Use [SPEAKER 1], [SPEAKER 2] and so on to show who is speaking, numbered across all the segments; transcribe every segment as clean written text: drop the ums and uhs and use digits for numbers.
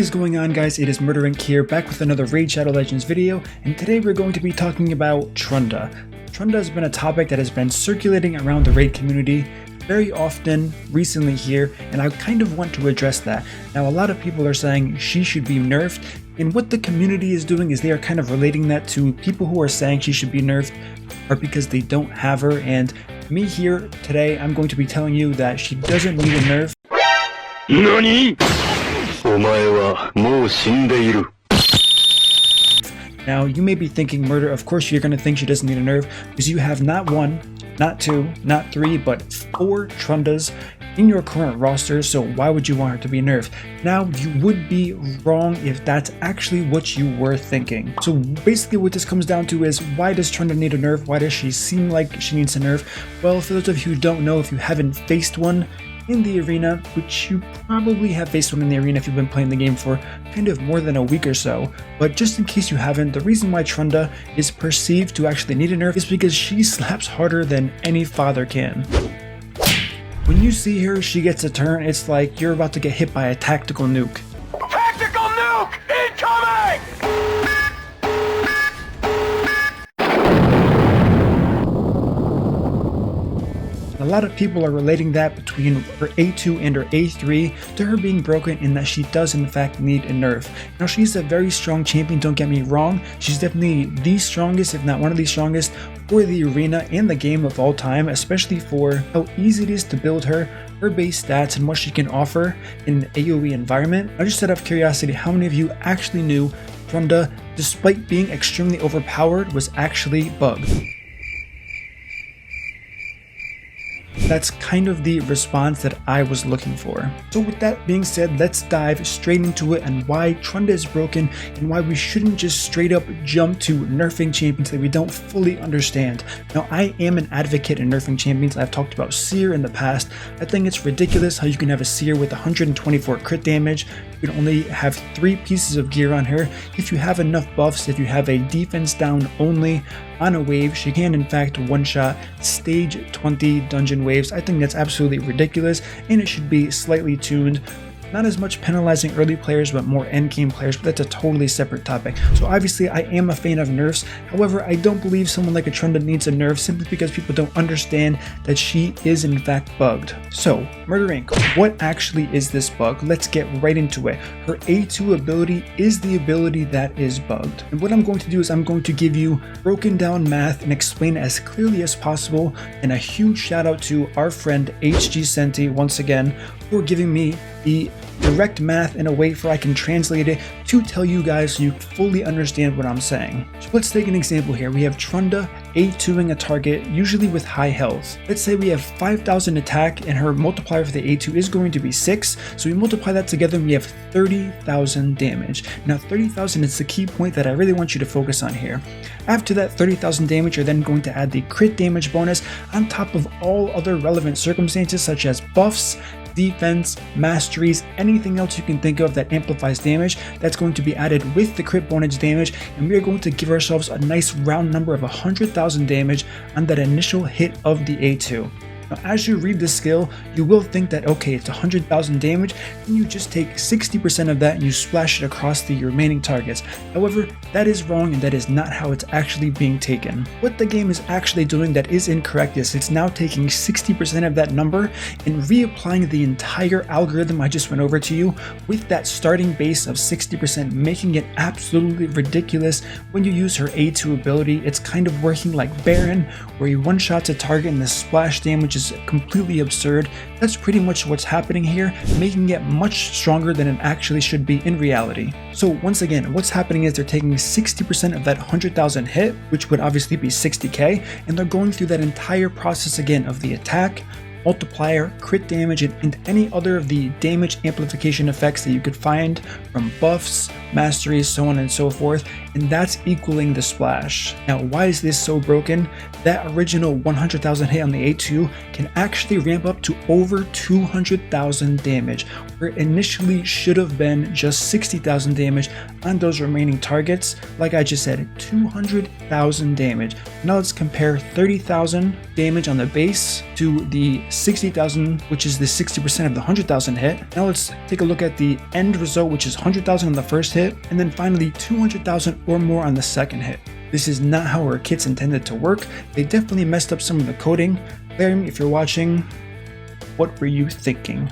[SPEAKER 1] is going on, guys? It is Murderink here, back with another Raid Shadow Legends video, and today we're going to be talking about Trunda. Trunda has been a topic that has been circulating around the Raid community very often recently here, and I kind of want to address that. Now, a lot of people are saying she should be nerfed, and what the community is doing is they are kind of relating that to people who are saying she should be nerfed are because they don't have her, and me here today, I'm going to be telling you that she doesn't need a nerf.
[SPEAKER 2] NANI?!
[SPEAKER 1] Now, you may be thinking, Murder, of course you're going to think she doesn't need a nerf, because you have not one, not two, not three, but 4 Trundas in your current roster, so why would you want her to be nerfed? Now, you would be wrong if that's actually what you were thinking. So basically what this comes down to is, why does Trunda need a nerf? Why does she seem like she needs a nerf? Well, for those of you who don't know, if you haven't faced one in the arena, which you probably have faced one in the arena if you've been playing the game for kind of more than a week or so, but just in case you haven't, the reason why Trunda is perceived to actually need a nerf is because she slaps harder than any father can. When you see her, she gets a turn, it's like you're about to get hit by a tactical nuke.
[SPEAKER 2] Tactical nuke incoming!
[SPEAKER 1] A lot of people are relating that between her A2 and her A3 to her being broken, and that she does in fact need a nerf. Now, she's a very strong champion, don't get me wrong. She's definitely the strongest, if not one of the strongest, for the arena and the game of all time, especially for how easy it is to build her base stats, and what she can offer in an AoE environment. I just out of curiosity, how many of you actually knew Trunda, despite being extremely overpowered, was actually bugged? That's kind of the response that I was looking for. So with that being said, let's dive straight into it and why Trunda is broken, and why we shouldn't just straight up jump to nerfing champions that we don't fully understand. Now, I am an advocate in nerfing champions. I've talked about Seer in the past. I think it's ridiculous how you can have a Seer with 124 crit damage. You can only have 3 pieces of gear on her. If you have enough buffs, if you have a defense down only on a wave, she can in fact one-shot stage 20 dungeon waves. I think that's absolutely ridiculous, and it should be slightly tuned. Not as much penalizing early players, but more endgame players, but that's a totally separate topic. So obviously I am a fan of nerfs. However, I don't believe someone like a Trunda needs a nerf simply because people don't understand that she is in fact bugged. So, Murder Inc., what actually is this bug? Let's get right into it. Her A2 ability is the ability that is bugged. And what I'm going to do is I'm going to give you broken down math and explain it as clearly as possible. And a huge shout out to our friend HG Senti once again for giving me the direct math in a way where I can translate it to tell you guys so you fully understand what I'm saying. So let's take an example here. We have Trunda A2ing a target, usually with high health. Let's say we have 5,000 attack and her multiplier for the A2 is going to be 6. So we multiply that together and we have 30,000 damage. Now 30,000 is the key point that I really want you to focus on here. After that 30,000 damage, you're then going to add the crit damage bonus on top of all other relevant circumstances such as buffs, defense, masteries, anything else you can think of that amplifies damage. That's going to be added with the crit bonus damage, and we are going to give ourselves a nice round number of 100,000 damage on that initial hit of the A2. Now, as you read this skill, you will think that, okay, it's 100,000 damage, and you just take 60% of that and you splash it across the remaining targets. However, that is wrong, and that is not how it's actually being taken. What the game is actually doing that is incorrect is it's now taking 60% of that number and reapplying the entire algorithm I just went over to you with that starting base of 60%, making it absolutely ridiculous. When you use her A2 ability, it's kind of working like Baron, where he one-shots a target and the splash damage is completely absurd. That's pretty much what's happening here, making it much stronger than it actually should be in reality. So once again, what's happening is they're taking 60% of that 100,000 hit, which would obviously be 60k, and they're going through that entire process again of the attack, multiplier, crit damage, and any other of the damage amplification effects that you could find from buffs, masteries, so on and so forth, and that's equaling the splash. Now, why is this so broken? That original 100,000 hit on the A2 can actually ramp up to over 200,000 damage, where it initially should have been just 60,000 damage on those remaining targets. Like I just said, 200,000 damage. Now let's compare 30,000 damage on the base to the 60,000, which is the 60% of the 100,000 hit. Now let's take a look at the end result, which is 100,000 on the first hit, and then finally 200,000 or more on the second hit. This is not how our kit's intended to work. They definitely messed up some of the coding. Plarium, if you're watching, what were you thinking?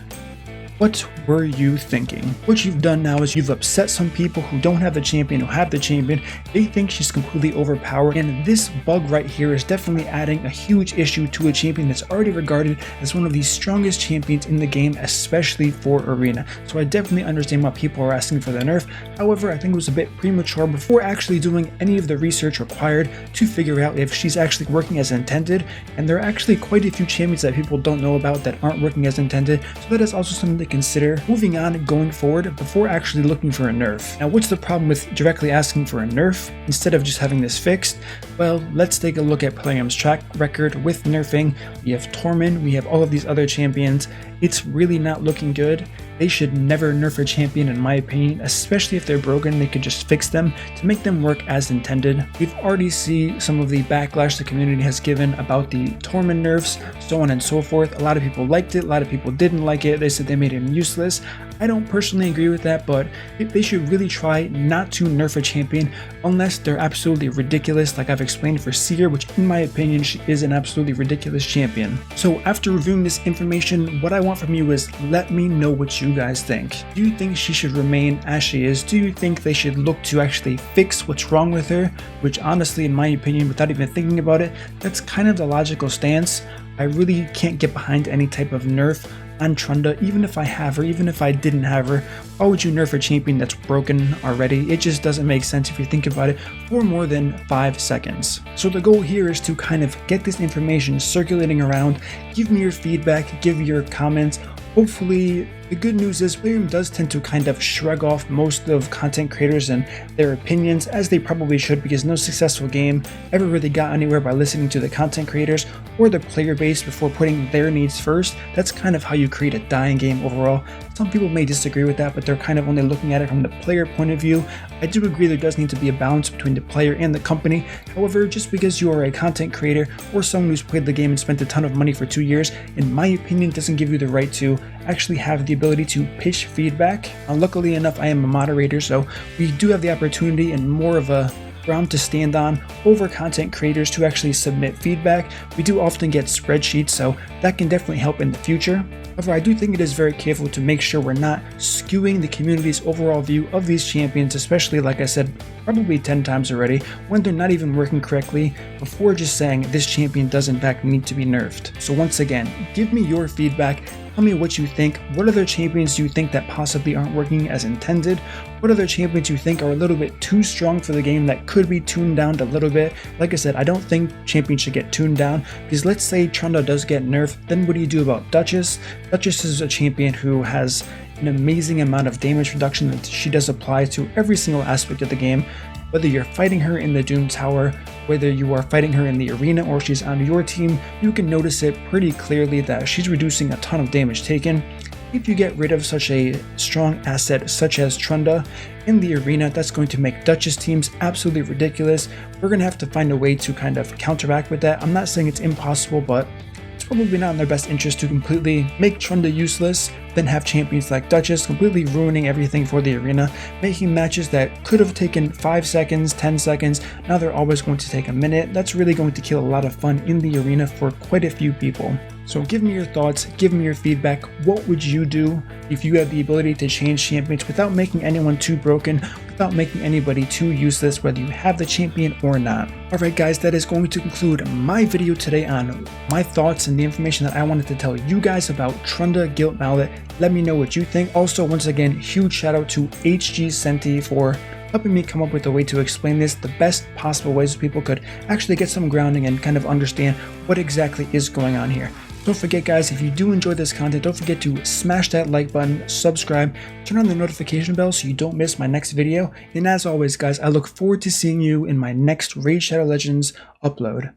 [SPEAKER 1] What were you thinking? What you've done now is you've upset some people who don't have the champion, who have the champion. They think she's completely overpowered, and this bug right here is definitely adding a huge issue to a champion that's already regarded as one of the strongest champions in the game, especially for Arena. So I definitely understand why people are asking for the nerf. However, I think it was a bit premature before actually doing any of the research required to figure out if she's actually working as intended, and there are actually quite a few champions that people don't know about that aren't working as intended, so that is also something to consider moving on going forward before actually looking for a nerf. Now, what's the problem with directly asking for a nerf instead of just having this fixed? Well, let's take a look at Plarium's track record with nerfing. We have Tormund, we have all of these other champions. It's really not looking good. They should never nerf a champion in my opinion, especially if they're broken. They could just fix them to make them work as intended. We've already seen some of the backlash the community has given about the Tormund nerfs, so on and so forth. A lot of people liked it, a lot of people didn't like it. They said they made him useless. I don't personally agree with that, but they should really try not to nerf a champion unless they're absolutely ridiculous, like I've explained for Seer, which in my opinion she is an absolutely ridiculous champion. So after reviewing this information, what I want from you is let me know what you guys think. Do you think she should remain as she is? Do you think they should look to actually fix what's wrong with her? Which honestly, in my opinion, without even thinking about it, that's kind of the logical stance. I really can't get behind any type of nerf on Trunda, even if I have her, even if I didn't have her. Why would you nerf a champion that's broken already? It just doesn't make sense if you think about it for more than 5 seconds. So the goal here is to kind of get this information circulating around, give me your feedback, give your comments. Hopefully, the good news is Plarium does tend to kind of shrug off most of content creators and their opinions, as they probably should, because no successful game ever really got anywhere by listening to the content creators or the player base before putting their needs first. That's kind of how you create a dying game overall. Some people may disagree with that, but they're kind of only looking at it from the player point of view. I do agree there does need to be a balance between the player and the company. However, just because you are a content creator or someone who's played the game and spent a ton of money for 2 years, in my opinion, doesn't give you the right to actually have the ability to pitch feedback. Luckily enough, I am a moderator, so we do have the opportunity and more of a ground to stand on over content creators to actually submit feedback. We do often get spreadsheets, so that can definitely help in the future. However, I do think it is very careful to make sure we're not skewing the community's overall view of these champions, especially, like I said, probably 10 times already, when they're not even working correctly, before just saying this champion does in fact need to be nerfed. So once again, give me your feedback. Tell me what you think. What other champions do you think that possibly aren't working as intended? What other champions you think are a little bit too strong for the game that could be tuned down a little bit? Like I said, I don't think champions should get tuned down, because let's say Trunda does get nerfed, then what do you do about Duchess? Duchess is a champion who has an amazing amount of damage reduction that she does apply to every single aspect of the game. Whether you're fighting her in the Doom Tower, whether you are fighting her in the arena or she's on your team, you can notice it pretty clearly that she's reducing a ton of damage taken. If you get rid of such a strong asset such as Trunda in the arena, that's going to make Duchess teams absolutely ridiculous. We're going to have to find a way to kind of counteract with that. I'm not saying it's impossible, but it's probably not in their best interest to completely make Trunda useless, then have champions like Duchess completely ruining everything for the arena, making matches that could have taken 5 seconds, 10 seconds, now they're always going to take a minute. That's really going to kill a lot of fun in the arena for quite a few people. So give me your thoughts, give me your feedback. What would you do if you had the ability to change champions without making anyone too broken, without making anybody too useless, whether you have the champion or not? Alright guys, that is going to conclude my video today on my thoughts and the information that I wanted to tell you guys about Trunda giltmallet. Let me know what you think. Also, once again, huge shout out to HG Senti for helping me come up with a way to explain this the best possible way so people could actually get some grounding and kind of understand what exactly is going on here. Don't forget guys, if you do enjoy this content, don't forget to smash that like button, subscribe, turn on the notification bell so you don't miss my next video. And as always guys, I look forward to seeing you in my next Raid Shadow Legends upload.